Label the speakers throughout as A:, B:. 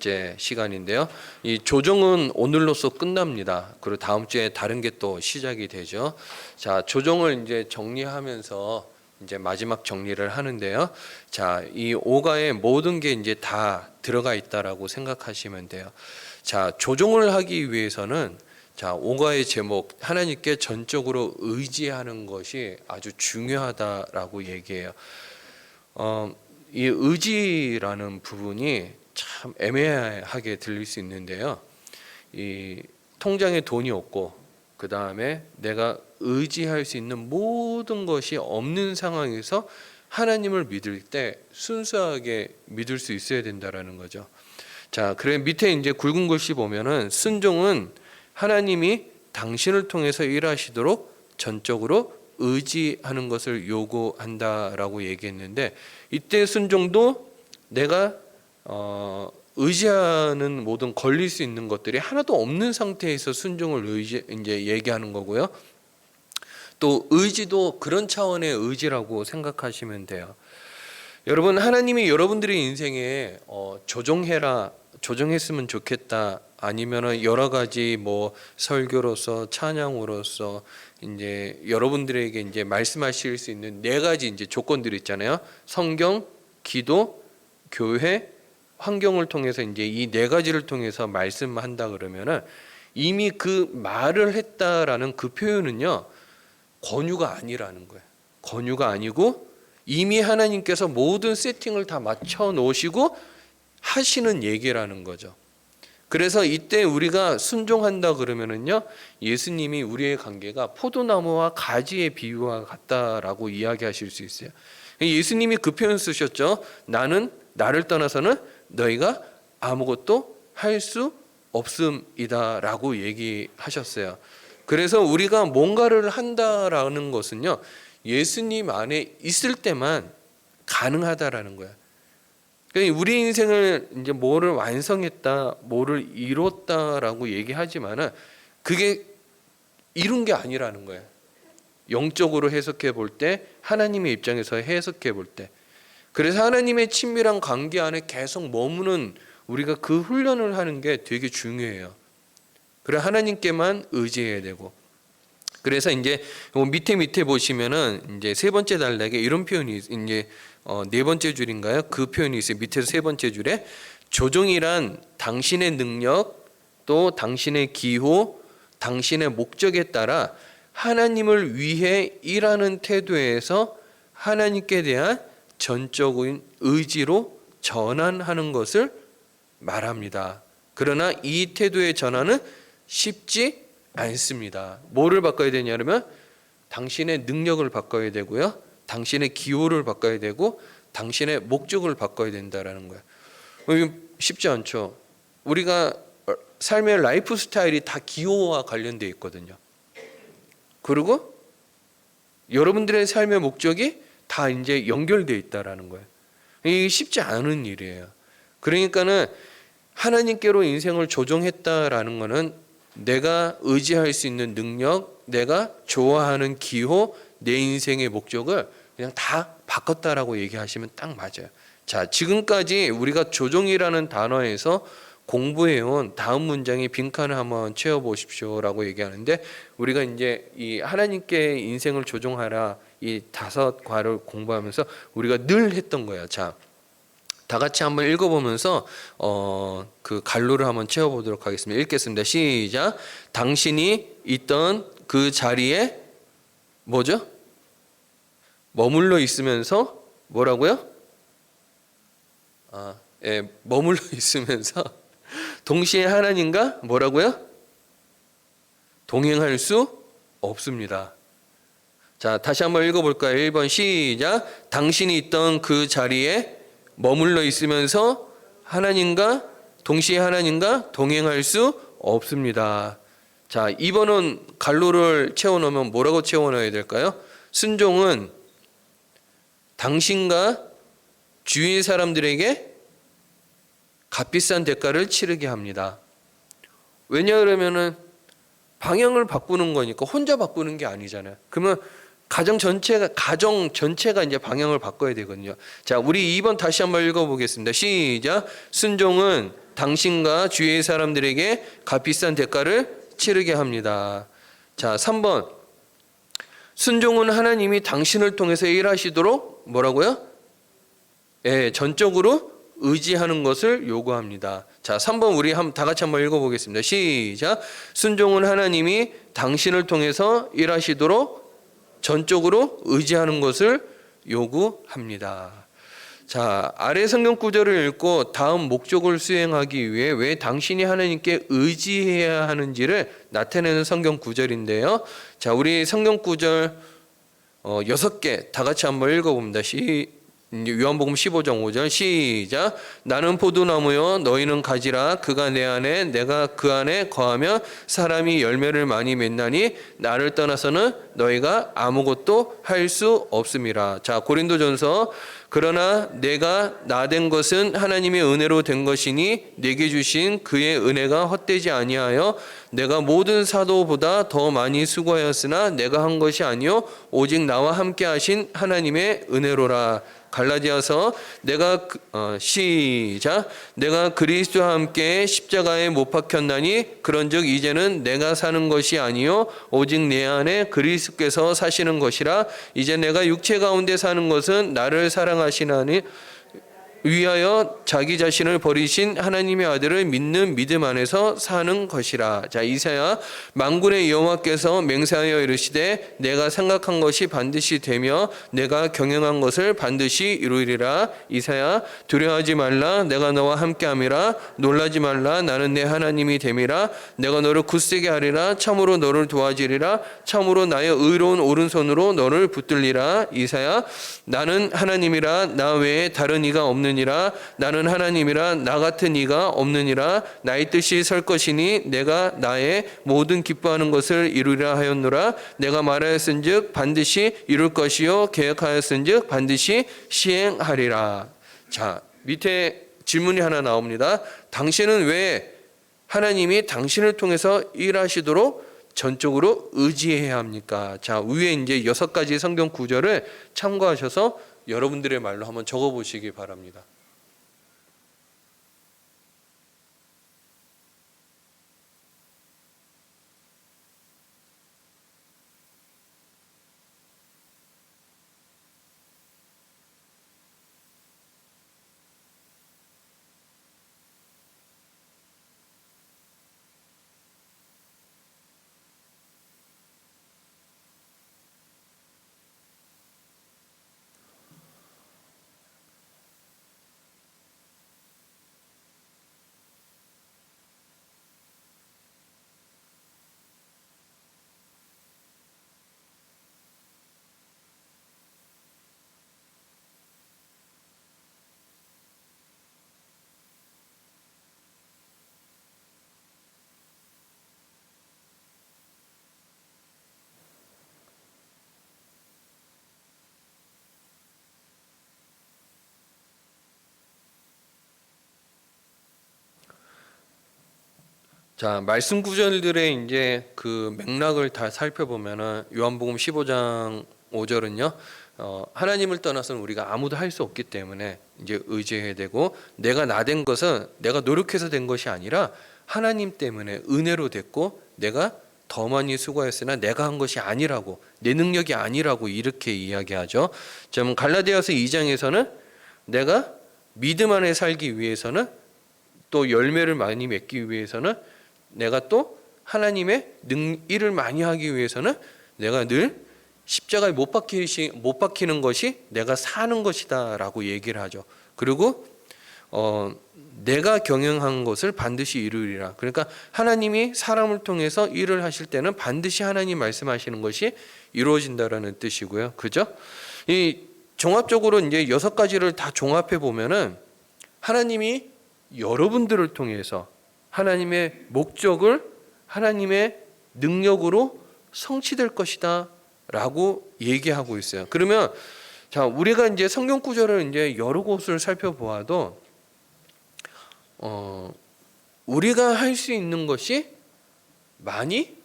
A: 번째 시간인데요. 이 조정은 오늘로써 끝납니다. 그리고 다음 주에 다른 게 또 시작이 되죠. 자, 조정을 이제 정리하면서 이제 마지막 정리를 하는데요. 자, 이 오가에 모든 게 이제 다 들어가 있다라고 생각하시면 돼요. 자, 조정을 하기 위해서는 자, 오가의 제목 하나님께 전적으로 의지하는 것이 아주 중요하다라고 얘기해요. 이 의지라는 부분이 참 애매하게 들릴 수 있는데요. 이 통장에 돈이 없고 그 다음에 내가 의지할 수 있는 모든 것이 없는 상황에서 하나님을 믿을 때 순수하게 믿을 수 있어야 된다라는 거죠. 자, 그래 밑에 이제 굵은 글씨 보면은 순종은 하나님이 당신을 통해서 일하시도록 전적으로 의지하는 것을 요구한다라고 얘기했는데, 이때 순종도 내가 의지하는 모든 걸릴 수 있는 것들이 하나도 없는 상태에서 순종을 이제 얘기하는 거고요. 또 의지도 그런 차원의 의지라고 생각하시면 돼요. 여러분, 하나님이 여러분들의 인생에 조정했으면 좋겠다, 아니면은 여러 가지 뭐 설교로서 찬양으로서 이제 여러분들에게 이제 말씀하실 수 있는 네 가지 이제 조건들이 있잖아요. 성경, 기도, 교회, 환경을 통해서 이제 이 네 가지를 통해서 말씀한다 그러면은 이미 그 말을 했다라는 그 표현은요, 권유가 아니라는 거예요. 권유가 아니고 이미 하나님께서 모든 세팅을 다 맞춰 놓으시고 하시는 얘기라는 거죠. 그래서 이때 우리가 순종한다 그러면은요, 예수님이 우리의 관계가 포도나무와 가지의 비유와 같다라고 이야기하실 수 있어요. 예수님이 그 표현 쓰셨죠. 나를 떠나서는 너희가 아무것도 할 수 없음이다라고 얘기하셨어요. 그래서 우리가 뭔가를 한다라는 것은요, 예수님 안에 있을 때만 가능하다라는 거야. 그러니까 우리 인생을 이제 뭐를 완성했다, 뭐를 이뤘다라고 얘기하지만은 그게 이룬 게 아니라는 거예요. 영적으로 해석해 볼 때, 하나님의 입장에서 해석해 볼 때. 그래서 하나님의 친밀한 관계 안에 계속 머무는 우리가 그 훈련을 하는 게 되게 중요해요. 그래 하나님께만 의지해야 되고. 그래서 이제 밑에 보시면은 이제 세 번째 단락에 이런 표현이 이제 네 번째 줄인가요? 그 표현이 있어요. 밑에서 세 번째 줄에 조종이란 당신의 능력, 또 당신의 기호, 당신의 목적에 따라 하나님을 위해 일하는 태도에서 하나님께 대한 전적인 의지로 전환하는 것을 말합니다. 그러나 이 태도의 전환은 쉽지 않습니다. 뭐를 바꿔야 되냐면 당신의 능력을 바꿔야 되고요, 당신의 기호를 바꿔야 되고, 당신의 목적을 바꿔야 된다라는 거예요. 쉽지 않죠. 우리가 삶의 라이프 스타일이 다 기호와 관련되어 있거든요. 그리고 여러분들의 삶의 목적이 다 이제 연결되어 있다라는 거예요. 이게 쉽지 않은 일이에요. 그러니까는 하나님께로 인생을 조정했다라는 거는 내가 의지할 수 있는 능력, 내가 좋아하는 기호, 내 인생의 목적을 그냥 다 바꿨다라고 얘기하시면 딱 맞아요. 자, 지금까지 우리가 조정이라는 단어에서 공부해온 다음 문장의 빈칸을 한번 채워보십시오라고 얘기하는데, 우리가 이제 이 하나님께 인생을 조정하라 이 5과를 공부하면서 우리가 늘 했던 거예요. 자, 다 같이 한번 읽어보면서 그 갈로를 한번 채워보도록 하겠습니다. 읽겠습니다. 시작. 당신이 있던 그 자리에 뭐죠? 머물러 있으면서 뭐라고요? 머물러 있으면서 동시에 하나님과 뭐라고요? 동행할 수 없습니다. 자, 다시 한번 읽어볼까요? 1번 시작. 당신이 있던 그 자리에 머물러 있으면서 동시에 하나님과 동행할 수 없습니다. 자, 2번은 갈로를 채워넣으면 뭐라고 채워넣어야 될까요? 순종은 당신과 주위의 사람들에게 값비싼 대가를 치르게 합니다. 왜냐하면은 방향을 바꾸는 거니까 혼자 바꾸는 게 아니잖아요. 그러면 가정 전체가 이제 방향을 바꿔야 되거든요. 자, 우리 2번 다시 한번 읽어보겠습니다. 시작. 순종은 당신과 주위의 사람들에게 값비싼 대가를 치르게 합니다. 자, 3번. 순종은 하나님이 당신을 통해서 일하시도록 뭐라고요? 예, 전적으로 의지하는 것을 요구합니다. 자, 3번 우리 다 같이 한번 읽어보겠습니다. 시작. 순종은 하나님이 당신을 통해서 일하시도록 전적으로 의지하는 것을 요구합니다. 자, 아래 성경 구절을 읽고 다음 목적을 수행하기 위해 왜 당신이 하나님께 의지해야 하는지를 나타내는 성경 구절인데요. 자, 우리 성경 구절 6개 다 같이 한번 읽어봅니다. 요한복음 15장 5절 시작. 나는 포도나무요 너희는 가지라. 그가 내 안에 내가 그 안에 거하며 사람이 열매를 많이 맺나니 나를 떠나서는 너희가 아무것도 할 수 없음이라. 자, 고린도전서 그러나 내가 나 된 것은 하나님의 은혜로 된 것이니 내게 주신 그의 은혜가 헛되지 아니하여 내가 모든 사도보다 더 많이 수고하였으나 내가 한 것이 아니요 오직 나와 함께 하신 하나님의 은혜로라. 갈라디아서 시작. 내가 그리스도와 함께 십자가에 못 박혔나니 그런즉 이제는 내가 사는 것이 아니요 오직 내 안에 그리스도께서 사시는 것이라. 이제 내가 육체 가운데 사는 것은 나를 사랑하시나니 위하여 자기 자신을 버리신 하나님의 아들을 믿는 믿음 안에서 사는 것이라. 자, 이사야 만군의 여호와께서 맹세하여 이르시되 내가 생각한 것이 반드시 되며 내가 경영한 것을 반드시 이루리라. 이사야 두려워하지 말라. 내가 너와 함께함이라. 놀라지 말라. 나는 내 하나님이 됨이라. 내가 너를 굳세게 하리라. 참으로 너를 도와주리라. 참으로 나의 의로운 오른손으로 너를 붙들리라. 이사야 나는 하나님이라. 나 외에 다른 이가 없는 나는 하나님이라. 나 같은 이가 없느니라. 나의 뜻이 설 것이니 내가 나의 모든 기뻐하는 것을 이루리라 하였노라. 내가 말하였은즉 반드시 이룰 것이요 계획하였은즉 반드시 시행하리라. 자, 밑에 질문이 하나 나옵니다. 당신은 왜 하나님이 당신을 통해서 일하시도록 전적으로 의지해야 합니까? 자, 위에 이제 6가지 성경 구절을 참고하셔서 여러분들의 말로 한번 적어보시기 바랍니다. 자, 말씀 구절들의 이제 그 맥락을 다 살펴보면은 요한복음 15장 5절은요. 하나님을 떠나서는 우리가 아무도 할 수 없기 때문에 이제 의지해야 되고, 내가 나 된 것은 내가 노력해서 된 것이 아니라 하나님 때문에 은혜로 됐고, 내가 더 많이 수고했으나 내가 한 것이 아니라고, 내 능력이 아니라고 이렇게 이야기하죠. 좀 갈라디아서 2장에서는 내가 믿음 안에 살기 위해서는, 또 열매를 많이 맺기 위해서는, 내가 또 하나님의 일을 많이 하기 위해서는 내가 늘 십자가에 못 박히는 것이 내가 사는 것이다 라고 얘기를 하죠. 그리고 내가 경영한 것을 반드시 이루리라. 그러니까 하나님이 사람을 통해서 일을 하실 때는 반드시 하나님 말씀하시는 것이 이루어진다라는 뜻이고요. 그죠? 이 종합적으로 이제 6가지를 다 종합해 보면은 하나님이 여러분들을 통해서 하나님의 목적을 하나님의 능력으로 성취될 것이다 라고 얘기하고 있어요. 그러면 자, 우리가 이제 성경 구절을 이제 여러 곳을 살펴보아도 우리가 할 수 있는 것이 많이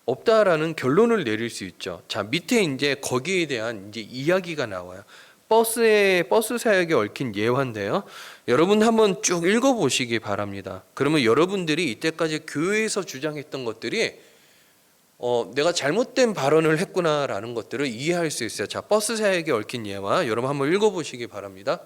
A: 없다라는 결론을 내릴 수 있죠. 자, 밑에 이제 거기에 대한 이제 이야기가 나와요. 버스 사역에 얽힌 예화인데요. 여러분 한번 쭉 읽어보시기 바랍니다. 그러면 여러분들이 이때까지 교회에서 주장했던 것들이 내가 잘못된 발언을 했구나라는 것들을 이해할 수 있어요. 자, 버스 사역에 얽힌 예화 여러분 한번 읽어보시기 바랍니다.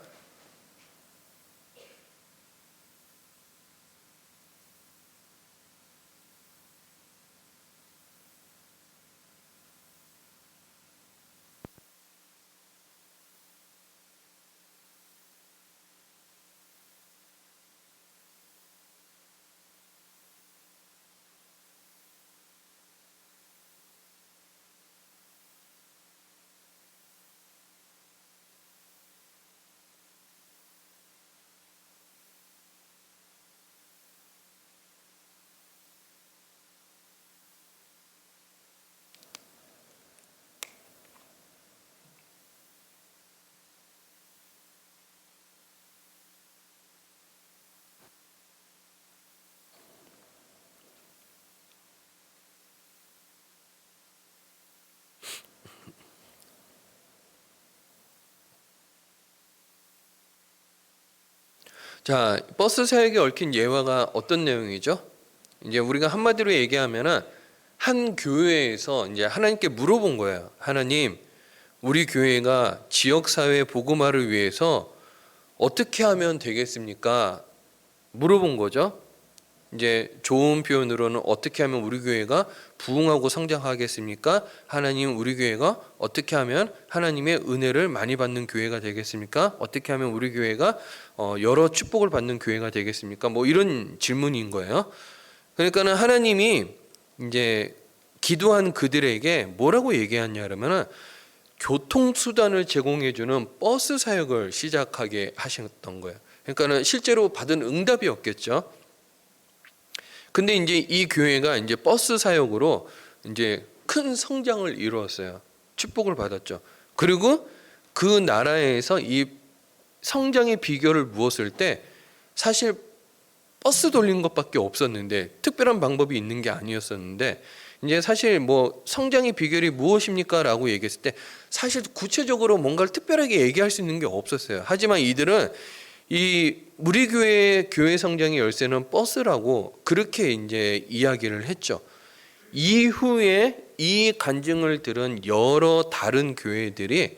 A: 자, 버스 사역에 얽힌 예화가 어떤 내용이죠? 이제 우리가 한마디로 얘기하면은 한 교회에서 이제 하나님께 물어본 거예요. 하나님, 우리 교회가 지역 사회 복음화를 위해서 어떻게 하면 되겠습니까? 물어본 거죠. 이제 좋은 표현으로는 어떻게 하면 우리 교회가 부흥하고 성장하겠습니까? 하나님, 우리 교회가 어떻게 하면 하나님의 은혜를 많이 받는 교회가 되겠습니까? 어떻게 하면 우리 교회가 여러 축복을 받는 교회가 되겠습니까? 뭐 이런 질문인 거예요. 그러니까는 하나님이 이제 기도한 그들에게 뭐라고 얘기하냐 그러면은 교통수단을 제공해주는 버스 사역을 시작하게 하셨던 거예요. 그러니까는 실제로 받은 응답이었겠죠. 근데 이제 이 교회가 이제 버스 사역으로 이제 큰 성장을 이루었어요. 축복을 받았죠. 그리고 그 나라에서 이 성장의 비결을 무엇을 때 사실 버스 돌린 것밖에 없었는데 특별한 방법이 있는 게 아니었었는데 이제 사실 뭐 성장의 비결이 무엇입니까라고 얘기했을 때 사실 구체적으로 뭔가를 특별하게 얘기할 수 있는 게 없었어요. 하지만 이들은 이 우리 교회 성장의 열쇠는 버스라고 그렇게 이제 이야기를 했죠. 이후에 이 간증을 들은 여러 다른 교회들이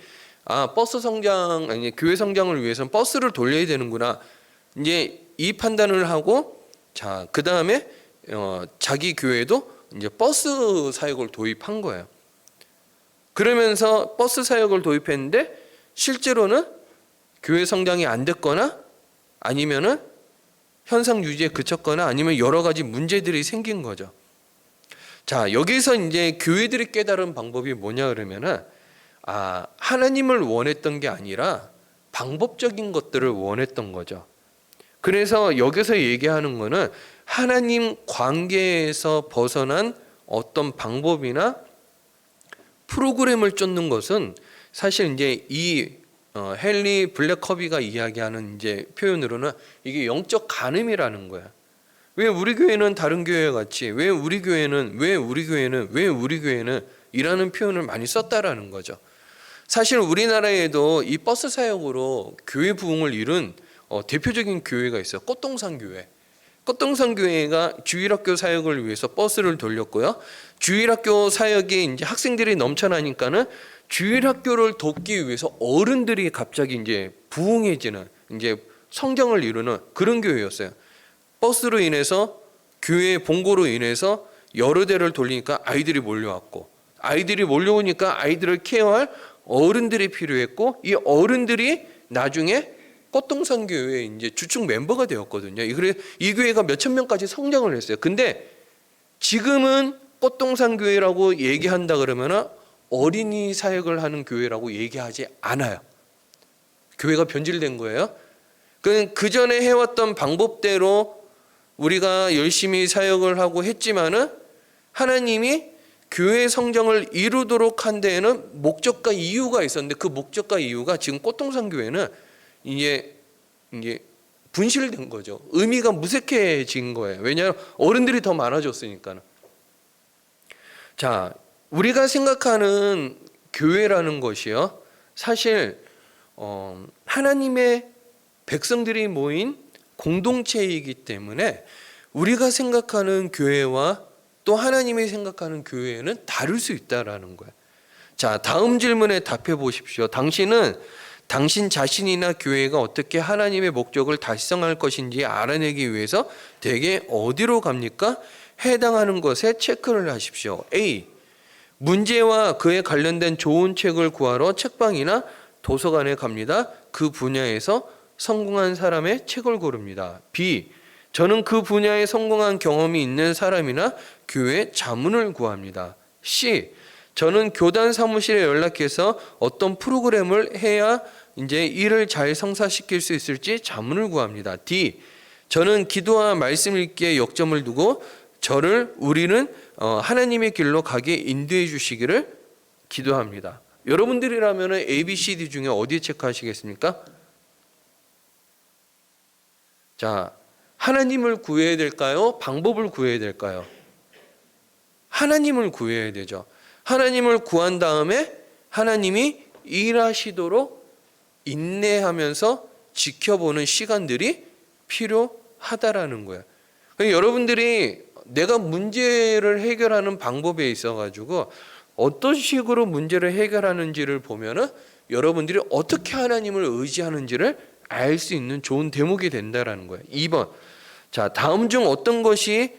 A: 버스 성장 아니 교회 성장을 위해서는 버스를 돌려야 되는구나. 이제 이 판단을 하고 자, 그다음에 자기 교회도 이제 버스 사역을 도입한 거예요. 그러면서 버스 사역을 도입했는데 실제로는 교회 성장이 안 됐거나 아니면은 현상 유지에 그쳤거나 아니면 여러 가지 문제들이 생긴 거죠. 자, 여기서 이제 교회들이 깨달은 방법이 뭐냐 그러면은 하나님을 원했던 게 아니라 방법적인 것들을 원했던 거죠. 그래서 여기서 얘기하는 거는 하나님 관계에서 벗어난 어떤 방법이나 프로그램을 쫓는 것은 사실 이제 이 헨리 블랙커비가 이야기하는 이제 표현으로는 이게 영적 간음이라는 거야. 왜 우리 교회는 다른 교회와 같이 왜 우리 교회는 이라는 표현을 많이 썼다라는 거죠. 사실 우리나라에도 이 버스 사역으로 교회 부흥을 이룬 대표적인 교회가 있어요. 꽃동산 교회. 꽃동산 교회가 주일학교 사역을 위해서 버스를 돌렸고요. 주일학교 사역에 이제 학생들이 넘쳐나니까는 주일학교를 돕기 위해서 어른들이 갑자기 이제 부흥해지는 이제 성장을 이루는 그런 교회였어요. 버스로 인해서 교회 봉고로 인해서 여러 대를 돌리니까 아이들이 몰려왔고 아이들이 몰려오니까 아이들을 케어할 어른들이 필요했고 이 어른들이 나중에 꽃동산 교회의 이제 주축 멤버가 되었거든요. 그래서 이 교회가 몇천 명까지 성장을 했어요. 근데 지금은 꽃동산 교회라고 얘기한다 그러면은 어린이 사역을 하는 교회라고 얘기하지 않아요. 교회가 변질된 거예요. 그 전에 해왔던 방법대로 우리가 열심히 사역을 하고 했지만은 하나님이 교회 성장을 이루도록 한 데에는 목적과 이유가 있었는데 그 목적과 이유가 지금 꽃동산 교회는 이게 분실된 거죠. 의미가 무색해진 거예요. 왜냐하면 어른들이 더 많아졌으니까는. 자, 우리가 생각하는 교회라는 것이요. 사실 하나님의 백성들이 모인 공동체이기 때문에 우리가 생각하는 교회와 또 하나님이 생각하는 교회는 다를 수 있다라는 거예요. 자, 다음 질문에 답해 보십시오. 당신은 당신 자신이나 교회가 어떻게 하나님의 목적을 달성할 것인지 알아내기 위해서 대개 어디로 갑니까? 해당하는 것에 체크를 하십시오. A. 문제와 그에 관련된 좋은 책을 구하러 책방이나 도서관에 갑니다. 그 분야에서 성공한 사람의 책을 고릅니다. B. 저는 그 분야에 성공한 경험이 있는 사람이나 교회 자문을 구합니다. C. 저는 교단 사무실에 연락해서 어떤 프로그램을 해야 이제 일을 잘 성사시킬 수 있을지 자문을 구합니다. D. 저는 기도와 말씀 읽기에 역점을 두고 우리는 하나님의 길로 가게 인도해 주시기를 기도합니다. 여러분들이라면 A, B, C, D 중에 어디 체크하시겠습니까? 자, 하나님을 구해야 될까요? 방법을 구해야 될까요? 하나님을 구해야 되죠. 하나님을 구한 다음에 하나님이 일하시도록 인내하면서 지켜보는 시간들이 필요하다라는 거예요. 여러분들이 내가 문제를 해결하는 방법에 있어가지고 어떤 식으로 문제를 해결하는지를 보면은 여러분들이 어떻게 하나님을 의지하는지를 알 수 있는 좋은 대목이 된다라는 거예요. 2번. 자, 다음 중 어떤 것이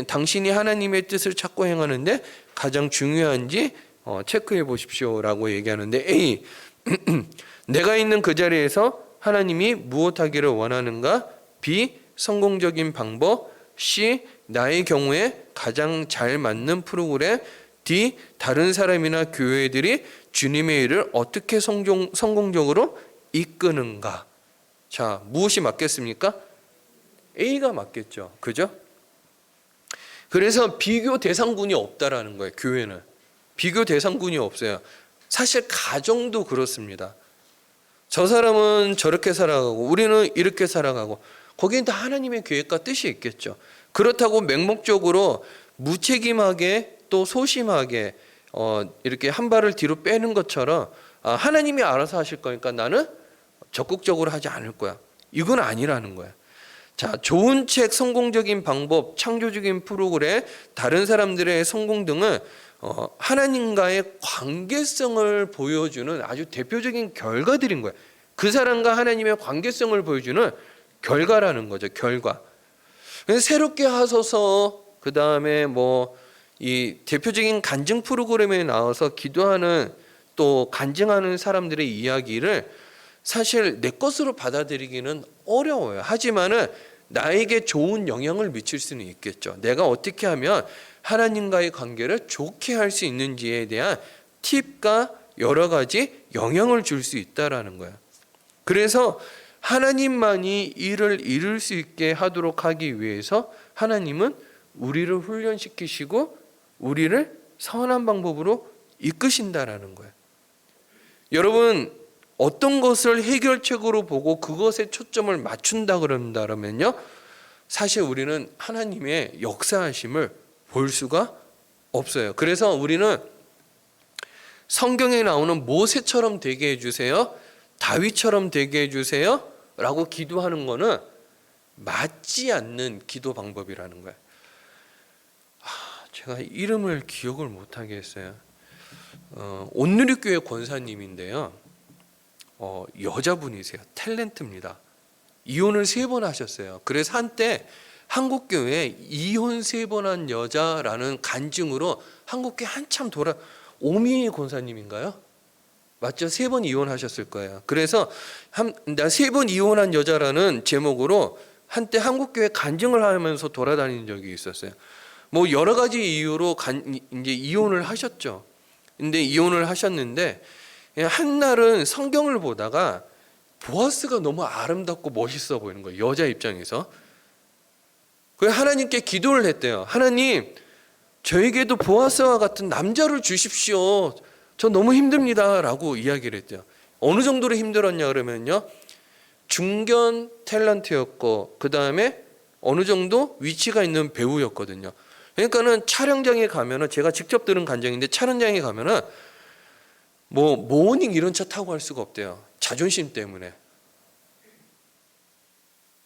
A: 당신이 하나님의 뜻을 찾고 행하는데 가장 중요한지 체크해 보십시오라고 얘기하는데 A. 내가 있는 그 자리에서 하나님이 무엇하기를 원하는가? B. 성공적인 방법. C. 나의 경우에 가장 잘 맞는 프로그램. D. 다른 사람이나 교회들이 주님의 일을 어떻게 성공적으로 이끄는가? 자, 무엇이 맞겠습니까? A가 맞겠죠. 그죠? 그래서 비교 대상군이 없다라는 거예요. 교회는 비교 대상군이 없어요. 사실 가정도 그렇습니다. 저 사람은 저렇게 살아가고 우리는 이렇게 살아가고 거기는 다 하나님의 계획과 뜻이 있겠죠. 그렇다고 맹목적으로 무책임하게 또 소심하게 이렇게 한 발을 뒤로 빼는 것처럼 하나님이 알아서 하실 거니까 나는 적극적으로 하지 않을 거야. 이건 아니라는 거야. 자, 좋은 책, 성공적인 방법, 창조적인 프로그램, 다른 사람들의 성공 등은 하나님과의 관계성을 보여주는 아주 대표적인 결과들인 거예요. 그 사람과 하나님의 관계성을 보여주는 결과라는 거죠. 결과. 새롭게 하소서, 그 다음에 이 대표적인 간증 프로그램에 나와서 기도하는 또 간증하는 사람들의 이야기를 사실 내 것으로 받아들이기는 어려워요. 하지만은 나에게 좋은 영향을 미칠 수는 있겠죠. 내가 어떻게 하면 하나님과의 관계를 좋게 할 수 있는지에 대한 팁과 여러 가지 영향을 줄 수 있다라는 거예요. 그래서 하나님만이 일을 이룰 수 있게 하도록 하기 위해서 하나님은 우리를 훈련시키시고 우리를 선한 방법으로 이끄신다라는 거예요. 여러분, 어떤 것을 해결책으로 보고 그것에 초점을 맞춘다 그런다면요, 사실 우리는 하나님의 역사하심을 볼 수가 없어요. 그래서 우리는 성경에 나오는 모세처럼 되게 해주세요, 다윗처럼 되게 해주세요 라고 기도하는 거는 맞지 않는 기도 방법이라는 거예요. 제가 이름을 기억을 못하겠어요. 온누리교회 권사님인데요, 여자분이세요. 탤런트입니다. 이혼을 3번 하셨어요. 그래서 한때 한국교회에 이혼 3번 한 여자라는 간증으로 한국교회 한참 오미희 권사님인가요? 맞죠? 3번 이혼하셨을 거예요. 그래서 나 3번 이혼한 여자라는 제목으로 한때 한국교회 간증을 하면서 돌아다닌 적이 있었어요. 여러 가지 이유로 이제 이혼을 하셨죠. 근데 이혼을 하셨는데 한 날은 성경을 보다가 보아스가 너무 아름답고 멋있어 보이는 거예요. 여자 입장에서. 그래서 하나님께 기도를 했대요. 하나님, 저에게도 보아스와 같은 남자를 주십시오. 저 너무 힘듭니다 라고 이야기를 했대요. 어느 정도로 힘들었냐 그러면요, 중견 탤런트였고 그 다음에 어느 정도 위치가 있는 배우였거든요. 그러니까는 촬영장에 가면은, 제가 직접 들은 간증인데 촬영장에 가면은 모닝 이런 차 타고 갈 수가 없대요. 자존심 때문에.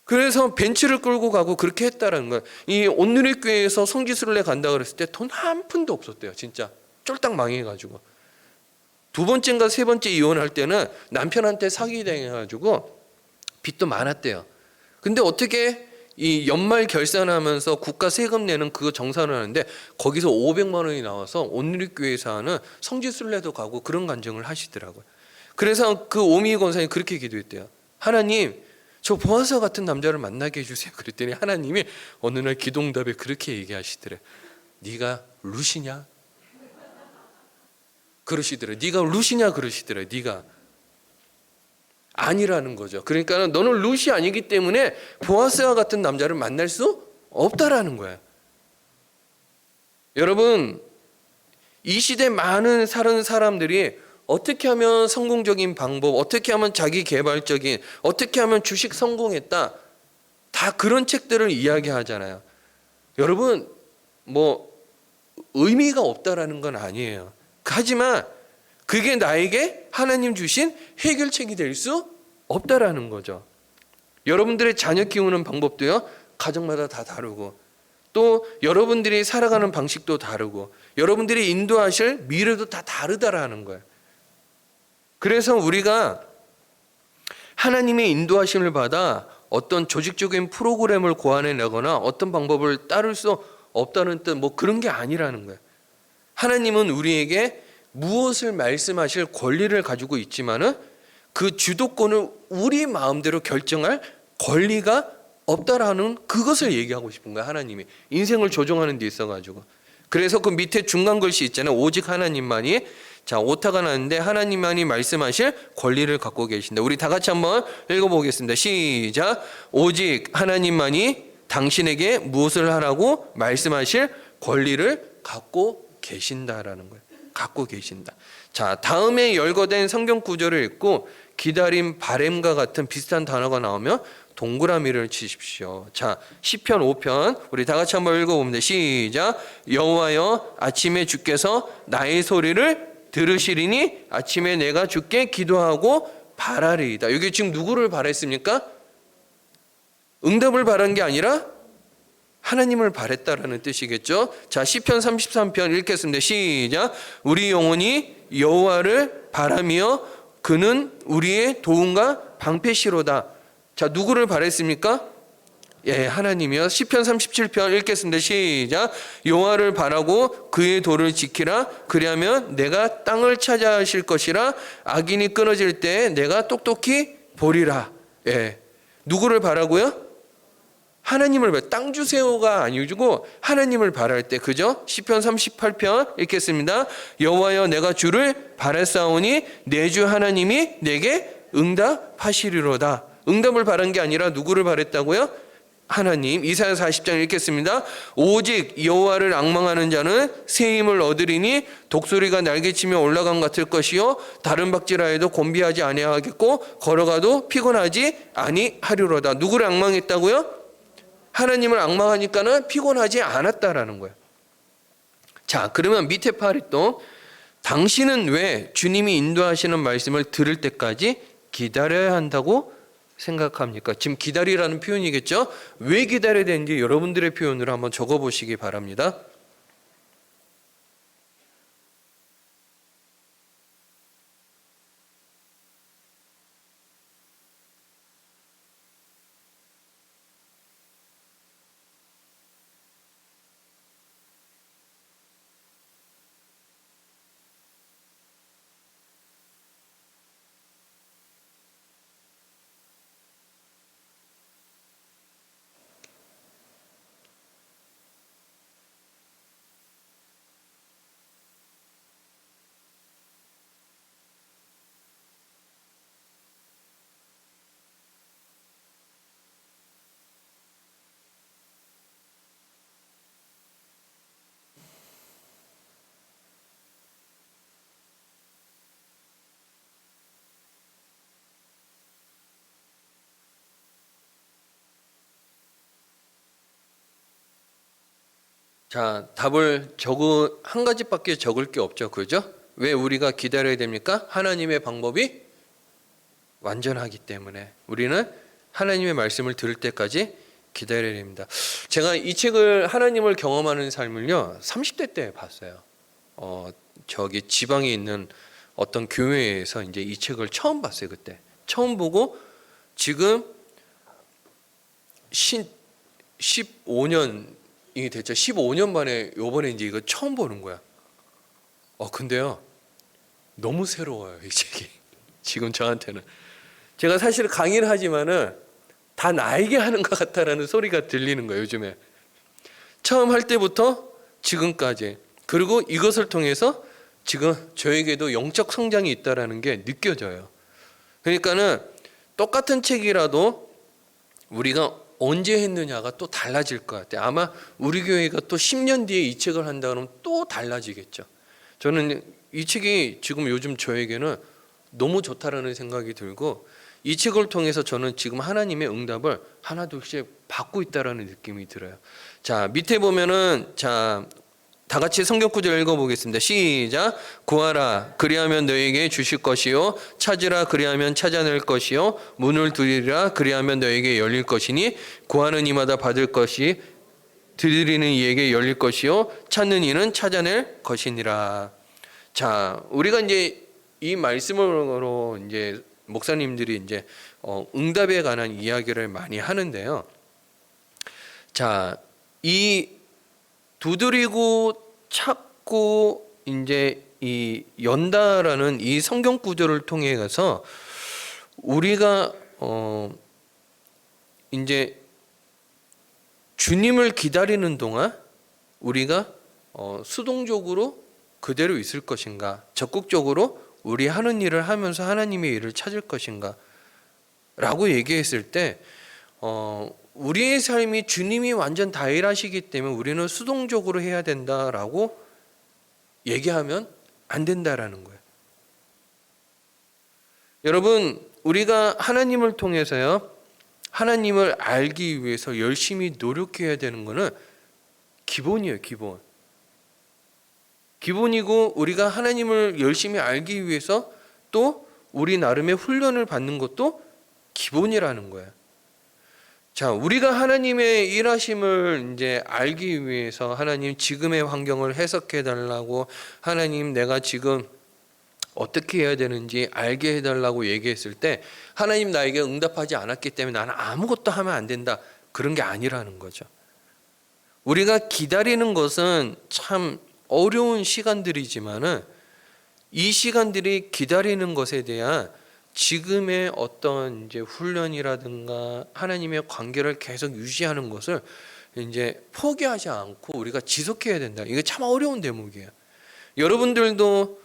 A: 그래서 벤츠를 끌고 가고 그렇게 했다라는 거예요. 이 온누리교회에서 성지순례 간다 그랬을 때 돈 한 푼도 없었대요. 진짜 쫄딱 망해가지고. 두 번째인가 세 번째 이혼할 때는 남편한테 사기당해가지고 빚도 많았대요. 근데 어떻게 이 연말 결산하면서 국가 세금 내는 그거 정산을 하는데 거기서 500만 원이 나와서 온누리교회에서 하는 성지순례도 가고 그런 간증을 하시더라고요. 그래서 그 오미 권사님 그렇게 기도했대요. 하나님, 저 보아서 같은 남자를 만나게 해주세요. 그랬더니 하나님이 어느 날 기도응답에 그렇게 얘기하시더래. 네가 루시냐? 그러시더래. 네가 루시냐? 그러시더래. 네가 아니라는 거죠. 그러니까 너는 루시 아니기 때문에 보아스와 같은 남자를 만날 수 없다라는 거예요. 여러분, 이 시대 많은 사는 사람들이 어떻게 하면 성공적인 방법, 어떻게 하면 자기 개발적인, 어떻게 하면 주식 성공했다, 다 그런 책들을 이야기하잖아요. 여러분, 뭐 의미가 없다라는 건 아니에요. 하지만 그게 나에게 하나님 주신 해결책이 될 수 없다라는 거죠. 여러분들의 자녀 키우는 방법도요, 가정마다 다 다르고, 또 여러분들이 살아가는 방식도 다르고, 여러분들이 인도하실 미래도 다 다르다라는 거예요. 그래서 우리가 하나님의 인도하심을 받아 어떤 조직적인 프로그램을 고안해내거나 어떤 방법을 따를 수 없다는 뜻, 뭐 그런 게 아니라는 거예요. 하나님은 우리에게 무엇을 말씀하실 권리를 가지고 있지만은 그 주도권을 우리 마음대로 결정할 권리가 없다라는 그것을 얘기하고 싶은 거예요. 하나님이 인생을 조종하는 데 있어가지고. 그래서 그 밑에 중간 글씨 있잖아요. 오직 하나님만이, 자, 오타가 나는데 하나님만이 말씀하실 권리를 갖고 계신다. 우리 다 같이 한번 읽어보겠습니다. 시작. 오직 하나님만이 당신에게 무엇을 하라고 말씀하실 권리를 갖고 계신다라는 거예요. 갖고 계신다. 자, 다음에 열거된 성경 구절을 읽고 기다림, 바램과 같은 비슷한 단어가 나오면 동그라미를 치십시오. 자, 시편 5편 우리 다 같이 한번 읽어봅니다. 시작. 여호와여, 아침에 주께서 나의 소리를 들으시리니 아침에 내가 주께 기도하고 바라리이다. 여기 지금 누구를 바랬습니까? 응답을 바란 게 아니라 하나님을 바랬다라는 뜻이겠죠. 자, 시편 33편 읽겠습니다. 시작. 우리 영혼이 여호와를 바라며 그는 우리의 도움과 방패시로다. 자, 누구를 바랬습니까? 예, 하나님이요. 시편 37편 읽겠습니다. 시작. 여호와를 바라고 그의 도를 지키라. 그리하면 내가 땅을 차지하실 것이라. 악인이 끊어질 때 내가 똑똑히 보리라. 예, 누구를 바라고요? 하나님을 바라. 땅 주세요가 아니고 하나님을 바랄 때, 그죠? 시편 38편 읽겠습니다. 여호와여, 내가 주를 바랄사오니 내 주 하나님이 내게 응답하시리로다. 응답을 바란 게 아니라 누구를 바랬다고요? 하나님. 이사야 40장 읽겠습니다. 오직 여호와를 앙망하는 자는 새 힘을 얻으리니 독수리가 날개치며 올라감 같을 것이요 다른 박질하여도 곤비하지 아니하겠고 걸어가도 피곤하지 아니하리로다. 누구를 앙망했다고요? 하나님을 앙망하니까는 피곤하지 않았다라는 거예요. 자, 그러면 밑에 팔이 또 당신은 왜 주님이 인도하시는 말씀을 들을 때까지 기다려야 한다고 생각합니까? 지금 기다리라는 표현이겠죠? 왜 기다려야 되는지 여러분들의 표현으로 한번 적어보시기 바랍니다. 자, 답을 한 가지밖에 적을 게 없죠. 그죠? 왜 우리가 기다려야 됩니까? 하나님의 방법이 완전하기 때문에 우리는 하나님의 말씀을 들을 때까지 기다려야 됩니다. 제가 이 책을 하나님을 경험하는 삶을요 30대 때 봤어요. 저기 지방에 있는 어떤 교회에서 이제 이 책을 처음 봤어요. 그때 처음 보고 지금 15년이 됐죠. 15년 만에 요번에 이제 이거 처음 보는 거야. 근데요 너무 새로워요 이 책이. 지금 저한테는 제가 사실 강의를 하지만은 다 나에게 하는 것 같다라는 소리가 들리는 거예요 요즘에. 처음 할 때부터 지금까지, 그리고 이것을 통해서 지금 저에게도 영적 성장이 있다라는 게 느껴져요. 그러니까는 똑같은 책이라도 우리가 언제 했느냐가 또 달라질 것 같아요. 아마 우리 교회가 또 10년 뒤에 이 책을 한다 그러면 또 달라지겠죠. 저는 이 책이 지금 요즘 저에게는 너무 좋다라는 생각이 들고, 이 책을 통해서 저는 지금 하나님의 응답을 하나둘씩 받고 있다라는 느낌이 들어요. 자, 밑에 보면은 다 같이 성경 구절 읽어보겠습니다. 시작. 구하라 그리하면 너에게 주실 것이요, 찾으라 그리하면 찾아낼 것이요, 문을 두드리라 그리하면 너에게 열릴 것이니 구하는 이마다 받을 것이, 두드리는 이에게 열릴 것이요, 찾는 이는 찾아낼 것이니라. 자, 우리가 이제 이 말씀으로 이제 목사님들이 이제 응답에 관한 이야기를 많이 하는데요. 자, 이 두드리고 찾고 이제 이 연다라는 이 성경 구절을 통해서 우리가 이제 주님을 기다리는 동안 우리가 수동적으로 그대로 있을 것인가, 적극적으로 우리 하는 일을 하면서 하나님의 일을 찾을 것인가 라고 얘기했을 때 우리의 삶이 주님이 완전 다 일하시기 때문에 우리는 수동적으로 해야 된다라고 얘기하면 안 된다라는 거예요. 여러분, 우리가 하나님을 통해서요, 하나님을 알기 위해서 열심히 노력해야 되는 것은 기본이에요. 기본이고, 우리가 하나님을 열심히 알기 위해서 또 우리 나름의 훈련을 받는 것도 기본이라는 거예요. 자, 우리가 하나님의 일하심을 이제 알기 위해서 하나님 지금의 환경을 해석해 달라고, 하나님 내가 지금 어떻게 해야 되는지 알게 해달라고 얘기했을 때 하나님 나에게 응답하지 않았기 때문에 나는 아무것도 하면 안 된다, 그런 게 아니라는 거죠. 우리가 기다리는 것은 참 어려운 시간들이지만은 이 시간들이 기다리는 것에 대한 지금의 어떤 이제 훈련이라든가 하나님의 관계를 계속 유지하는 것을 이제 포기하지 않고 우리가 지속해야 된다. 이게 참 어려운 대목이에요. 여러분들도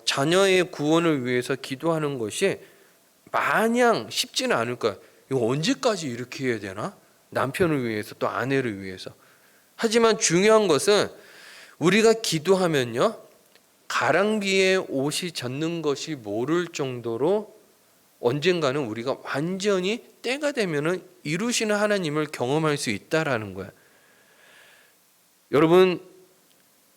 A: 자녀의 구원을 위해서 기도하는 것이 마냥 쉽지는 않을 거예요. 이거 언제까지 이렇게 해야 되나? 남편을 위해서, 또 아내를 위해서. 하지만 중요한 것은 우리가 기도하면요, 가랑비에 옷이 젖는 것이 모를 정도로 언젠가는 우리가 완전히 때가 되면은 이루시는 하나님을 경험할 수 있다라는 거야. 여러분,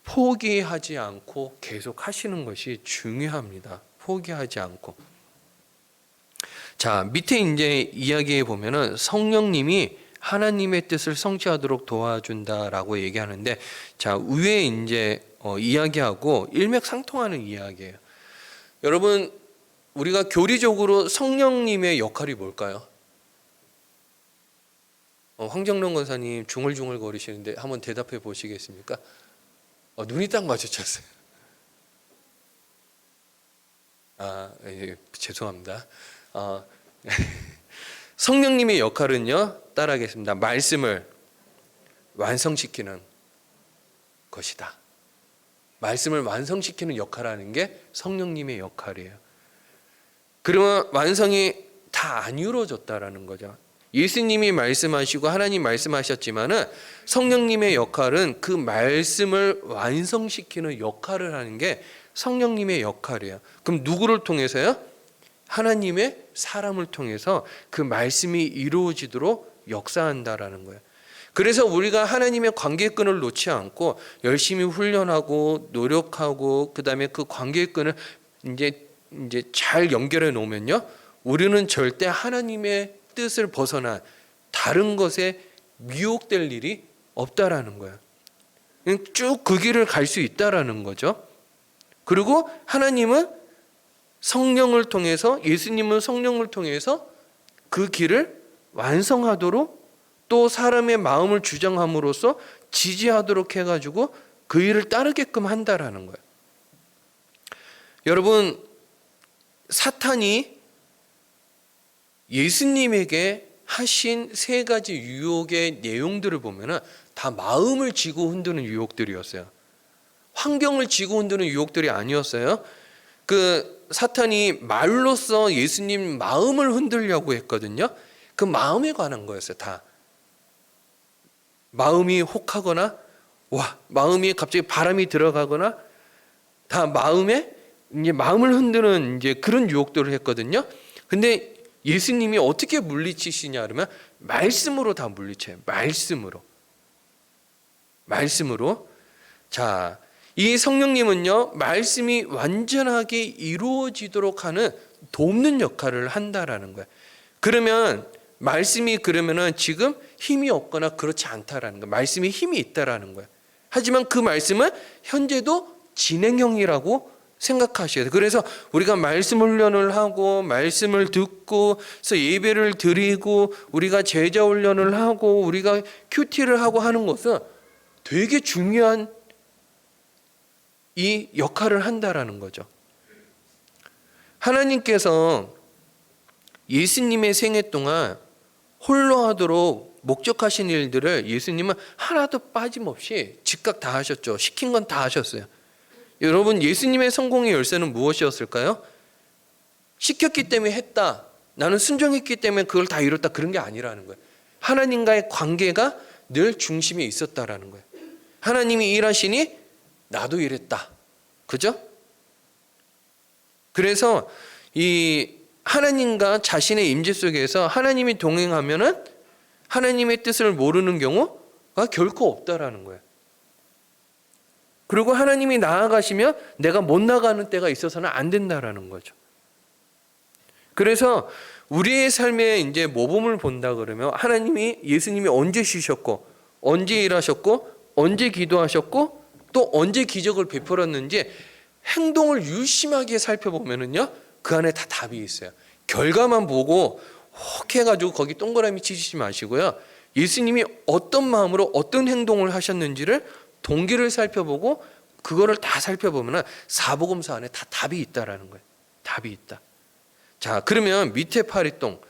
A: 포기하지 않고 계속 하시는 것이 중요합니다. 포기하지 않고. 자, 밑에 이제 이야기에 보면은 성령님이 하나님의 뜻을 성취하도록 도와준다라고 얘기하는데, 자, 위에 이제 이야기하고 일맥상통하는 이야기예요. 여러분, 우리가 교리적으로 성령님의 역할이 뭘까요? 황정론 권사님 중얼중얼 거리시는데 한번 대답해 보시겠습니까? 눈이 딱 마주쳤어요. 죄송합니다. 성령님의 역할은요, 따라하겠습니다. 말씀을 완성시키는 것이다. 말씀을 완성시키는 역할하는 게 성령님의 역할이에요. 그러면 완성이 다 안 이루어졌다라는 거죠. 예수님이 말씀하시고 하나님 말씀하셨지만은 성령님의 역할은 그 말씀을 완성시키는 역할을 하는 게 성령님의 역할이에요. 그럼 누구를 통해서요? 하나님의 사람을 통해서 그 말씀이 이루어지도록 역사한다라는 거예요. 그래서 우리가 하나님의 관계의 끈을 놓지 않고 열심히 훈련하고 노력하고 그다음에 그 관계의 끈을 이제 잘 연결해 놓으면요, 우리는 절대 하나님의 뜻을 벗어나 다른 것에 미혹될 일이 없다라는 거예요. 쭉 그 길을 갈 수 있다라는 거죠. 그리고 하나님은 성령을 통해서, 예수님은 성령을 통해서 그 길을 완성하도록, 또 사람의 마음을 주장함으로써 지지하도록 해가지고 그 일을 따르게끔 한다라는 거예요. 여러분, 사탄이 예수님에게 하신 세 가지 유혹의 내용들을 보면은 다 마음을 쥐고 흔드는 유혹들이었어요. 환경을 쥐고 흔드는 유혹들이 아니었어요. 그 사탄이 말로써 예수님 마음을 흔들려고 했거든요. 그 마음에 관한 거였어요. 다 마음이 혹하거나, 마음이 갑자기 바람이 들어가거나, 다 마음에 이제 마음을 흔드는 이제 그런 유혹들을 했거든요. 근데 예수님이 어떻게 물리치시냐 그러면 말씀으로 다 물리쳐요. 말씀으로. 자, 이 성령님은요, 말씀이 완전하게 이루어지도록 하는 돕는 역할을 한다라는 거예요. 그러면 말씀이 그러면은 지금 힘이 없거나 그렇지 않다라는 거예요. 말씀이 힘이 있다라는 거예요. 하지만 그 말씀은 현재도 진행형이라고 생각하셔야 돼요. 그래서 우리가 말씀 훈련을 하고 말씀을 듣고 그래서 예배를 드리고 우리가 제자 훈련을 하고 우리가 큐티를 하고 하는 것은 되게 중요한 이 역할을 한다라는 거죠. 하나님께서 예수님의 생애 동안 홀로 하도록 목적하신 일들을 예수님은 하나도 빠짐없이 즉각 다 하셨죠. 시킨 건 다 하셨어요. 여러분, 예수님의 성공의 열쇠는 무엇이었을까요? 시켰기 때문에 했다, 나는 순종했기 때문에 그걸 다 이뤘다, 그런 게 아니라는 거예요. 하나님과의 관계가 늘 중심에 있었다라는 거예요. 하나님이 일하시니 나도 일했다. 그죠? 그래서 이 하나님과 자신의 임재 속에서 하나님이 동행하면은 하나님의 뜻을 모르는 경우가 결코 없다라는 거예요. 그리고 하나님이 나아가시면 내가 못 나가는 때가 있어서는 안 된다라는 거죠. 그래서 우리의 삶에 이제 모범을 본다 그러면 하나님이, 예수님이 언제 쉬셨고 언제 일하셨고 언제 기도하셨고 또 언제 기적을 베풀었는지 행동을 유심하게 살펴보면은요, 그 안에 다 답이 있어요. 결과만 보고 혹 해가지고 거기 동그라미 치시지 마시고요, 예수님이 어떤 마음으로 어떤 행동을 하셨는지를 동기를 살펴보고 그거를 다 살펴보면 사복음서 안에 다 답이 있다라는 거예요. 답이 있다. 자, 그러면 밑에 파리똥,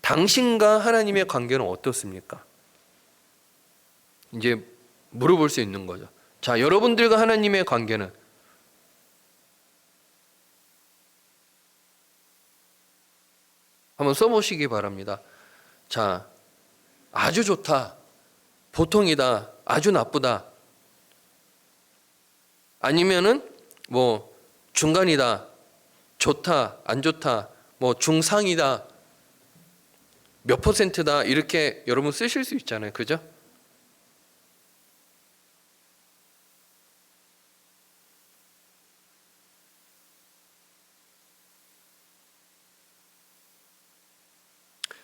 A: 당신과 하나님의 관계는 어떻습니까? 이제 물어볼 수 있는 거죠. 자, 여러분들과 하나님의 관계는 한번 써보시기 바랍니다. 자, 아주 좋다, 보통이다, 아주 나쁘다, 아니면은 뭐 중간이다, 좋다, 안 좋다, 뭐 중상이다, 몇 %다, 이렇게 여러분 쓰실 수 있잖아요. 그죠?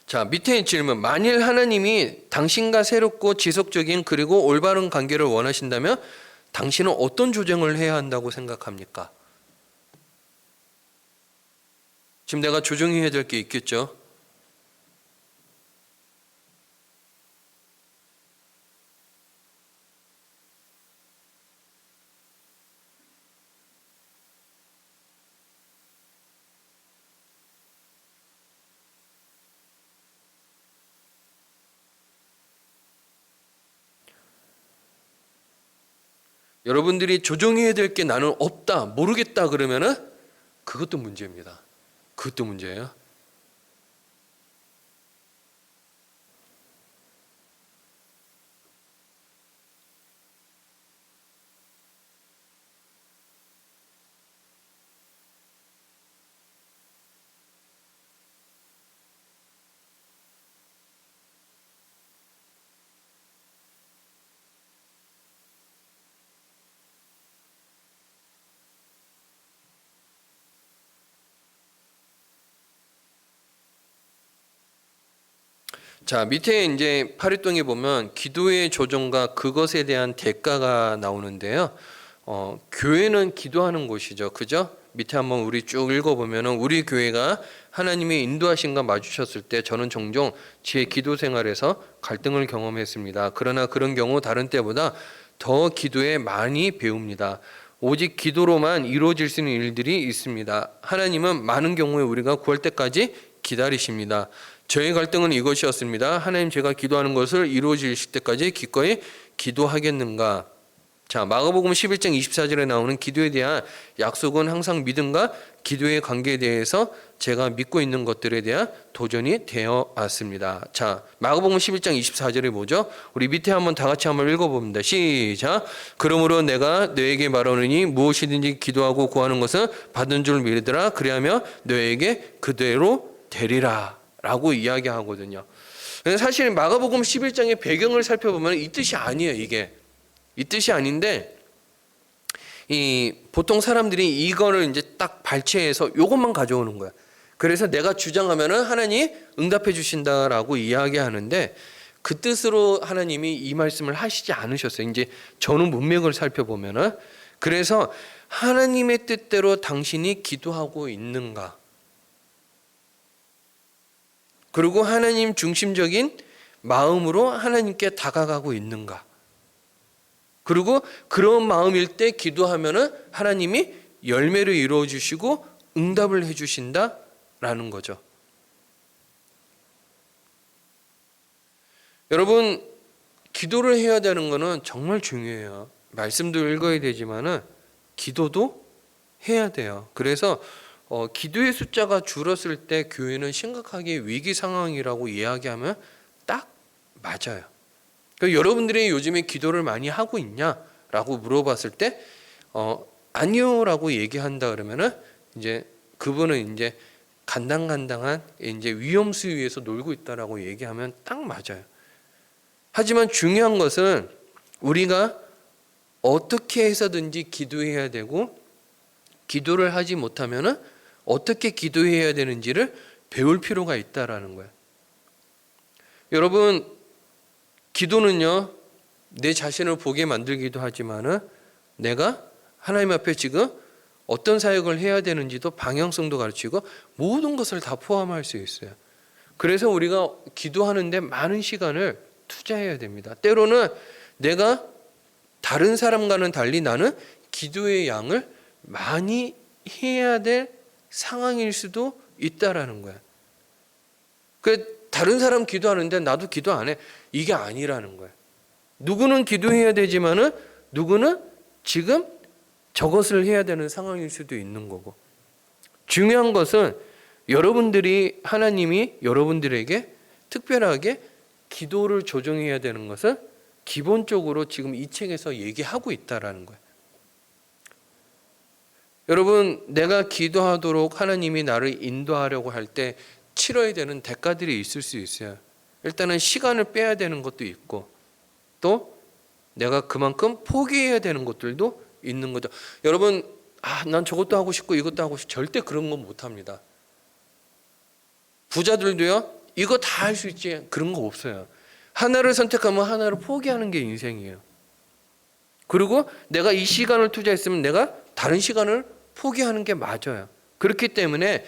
A: 자, 밑에 질문. 만일 하나님이 당신과 새롭고 지속적인 그리고 올바른 관계를 원하신다면 당신은 어떤 조정을 해야 한다고 생각합니까? 지금 내가 조정해야 될 게 있겠죠? 여러분들이 조정해야 될 게 나는 없다, 모르겠다 그러면은 그것도 문제입니다. 그것도 문제예요. 자, 밑에 이제 파리똥에 보면 기도의 조정과 그것에 대한 대가가 나오는데요. 교회는 기도하는 곳이죠. 그죠? 밑에 한번 우리 쭉 읽어보면은 우리 교회가 하나님의 인도하심과 마주쳤을 때 저는 종종 제 기도 생활에서 갈등을 경험했습니다. 그러나 그런 경우 다른 때보다 더 기도에 많이 배웁니다. 오직 기도로만 이루어질 수 있는 일들이 있습니다. 하나님은 많은 경우에 우리가 구할 때까지 기다리십니다. 저의 갈등은 이것이었습니다. 하나님, 제가 기도하는 것을 이루어질 때까지 기꺼이 기도하겠는가? 자, 마가복음 11장 24절에 나오는 기도에 대한 약속은 항상 믿음과 기도의 관계에 대해서 제가 믿고 있는 것들에 대한 도전이 되어 왔습니다. 자, 마가복음 11장 24절이 뭐죠? 우리 밑에 한번 다 같이 한번 읽어봅니다. 시작. 그러므로 내가 너에게 말하노니 무엇이든지 기도하고 구하는 것은 받은 줄 믿으라. 그리하면 너에게 그대로 되리라 라고 이야기하거든요. 사실 마가복음 11장의 배경을 살펴보면 이 뜻이 아니에요. 이 뜻이 아닌데, 보통 사람들이 이거를 이제 딱 발췌해서 이것만 가져오는 거야. 그래서 내가 주장하면은 하나님 응답해 주신다라고 이야기하는데, 그 뜻으로 하나님이 이 말씀을 하시지 않으셨어요. 이제 저는 문맥을 살펴보면은, 그래서 하나님의 뜻대로 당신이 기도하고 있는가? 그리고 하나님 중심적인 마음으로 하나님께 다가가고 있는가? 그리고 그런 마음일 때 기도하면은 하나님이 열매를 이루어 주시고 응답을 해 주신다라는 거죠. 여러분, 기도를 해야 되는 거는 정말 중요해요. 말씀도 읽어야 되지만은 기도도 해야 돼요. 그래서 기도의 숫자가 줄었을 때 교회는 심각하게 위기 상황이라고 이야기하면 딱 맞아요. 그러니까 여러분들이 요즘에 기도를 많이 하고 있냐라고 물어봤을 때 아니요라고 얘기한다 그러면은 이제 그분은 이제 간당간당한 이제 위험 수위에서 놀고 있다라고 얘기하면 딱 맞아요. 하지만 중요한 것은 우리가 어떻게 해서든지 기도해야 되고, 기도를 하지 못하면은 어떻게 기도해야 되는지를 배울 필요가 있다라는 거예요. 여러분, 기도는요, 내 자신을 보게 만들기도 하지만은 내가 하나님 앞에 지금 어떤 사역을 해야 되는지도 방향성도 가르치고 모든 것을 다 포함할 수 있어요. 그래서 우리가 기도하는데 많은 시간을 투자해야 됩니다. 때로는 내가 다른 사람과는 달리 나는 기도의 양을 많이 해야 될 상황일 수도 있다라는 거야. 다른 사람 기도하는데 나도 기도 안 해. 이게 아니라는 거야. 누구는 기도해야 되지만은 누구는 지금 저것을 해야 되는 상황일 수도 있는 거고. 중요한 것은 여러분들이, 하나님이 여러분들에게 특별하게 기도를 조정해야 되는 것은 기본적으로 지금 이 책에서 얘기하고 있다라는 거예요. 여러분, 내가 기도하도록 하나님이 나를 인도하려고 할 때 치러야 되는 대가들이 있을 수 있어요. 일단은 시간을 빼야 되는 것도 있고, 또 내가 그만큼 포기해야 되는 것들도 있는 거죠. 여러분, 난 저것도 하고 싶고 이것도 하고 싶고, 절대 그런 건 못합니다. 부자들도요, 이거 다 할 수 있지, 그런 거 없어요. 하나를 선택하면 하나를 포기하는 게 인생이에요. 그리고 내가 이 시간을 투자했으면 내가 다른 시간을 포기하는 게 맞아요. 그렇기 때문에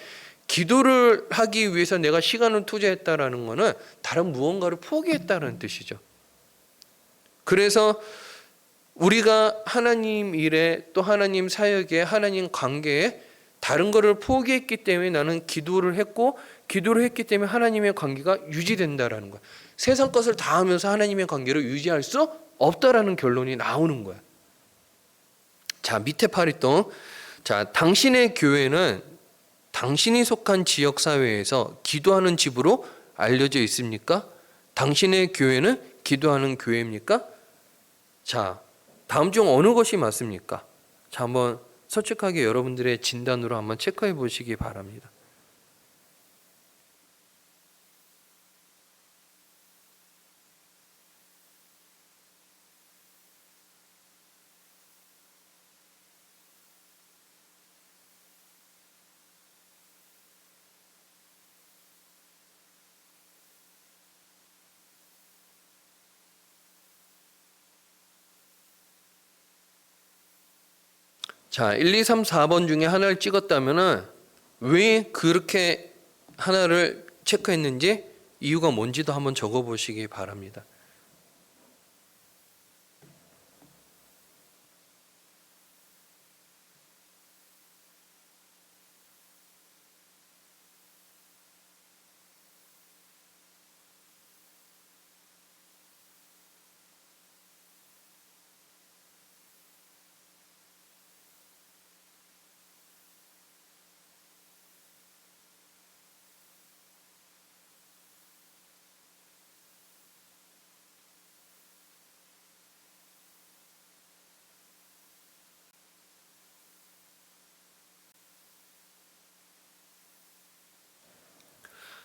A: 기도를 하기 위해서 내가 시간을 투자했다라는 것은 다른 무언가를 포기했다는 뜻이죠. 그래서 우리가 하나님 일에, 또 하나님 사역에, 하나님 관계에 다른 것을 포기했기 때문에 나는 기도를 했고, 기도를 했기 때문에 하나님의 관계가 유지된다라는 거야. 세상 것을 다 하면서 하나님의 관계를 유지할 수 없다라는 결론이 나오는 거야. 자, 밑에 파리똥. 자, 당신의 교회는 당신이 속한 지역사회에서 기도하는 집으로 알려져 있습니까? 당신의 교회는 기도하는 교회입니까? 자, 다음 중 어느 것이 맞습니까? 자, 한번 솔직하게 여러분들의 진단으로 한번 체크해 보시기 바랍니다. 자, 1, 2, 3, 4번 중에 하나를 찍었다면은 왜 그렇게 하나를 체크했는지 이유가 뭔지도 한번 적어 보시기 바랍니다.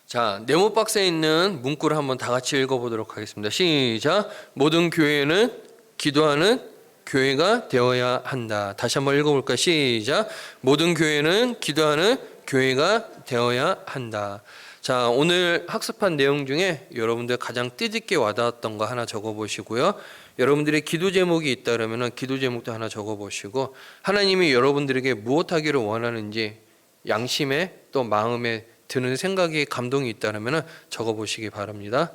A: 자, 네모 박스에 있는 문구를 한번 다 같이 읽어보도록 하겠습니다. 시작. 모든 교회는 기도하는 교회가 되어야 한다. 다시 한번 읽어볼까요? 시작. 모든 교회는 기도하는 교회가 되어야 한다. 자, 오늘 학습한 내용 중에 여러분들 가장 뜻있게 와닿았던 거 하나 적어보시고요. 여러분들의 기도 제목이 있다 그러면 기도 제목도 하나 적어보시고, 하나님이 여러분들에게 무엇하기를 원하는지 양심에 또 마음에 드는 생각이 감동이 있다면 적어보시기 바랍니다.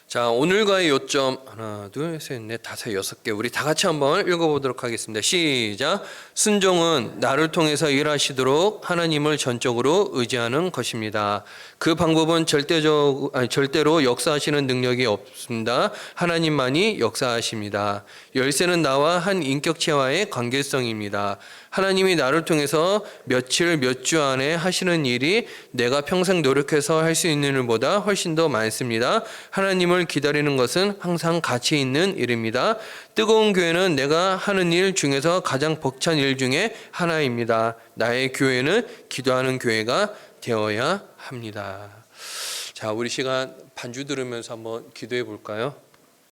A: 자, 오늘과의 요점 하나, 둘, 셋, 넷, 다섯, 여섯 개 우리 다 같이 한번 읽어보도록 하겠습니다. 시작. 순종은 나를 통해서 일하시도록 하나님을 전적으로 의지하는 것입니다. 그 방법은 절대로 역사하시는 능력이 없습니다. 하나님만이 역사하십니다. 열쇠는 나와 한 인격체와의 관계성입니다. 하나님이 나를 통해서 며칠 몇 주 안에 하시는 일이 내가 평생 노력해서 할 수 있는 일보다 훨씬 더 많습니다. 하나님을 기다리는 것은 항상 가치 있는 일입니다. 뜨거운 교회는 내가 하는 일 중에서 가장 벅찬 일 중에 하나입니다. 나의 교회는 기도하는 교회가 되어야 합니다. 자, 우리 시간 반주 들으면서 한번 기도해 볼까요?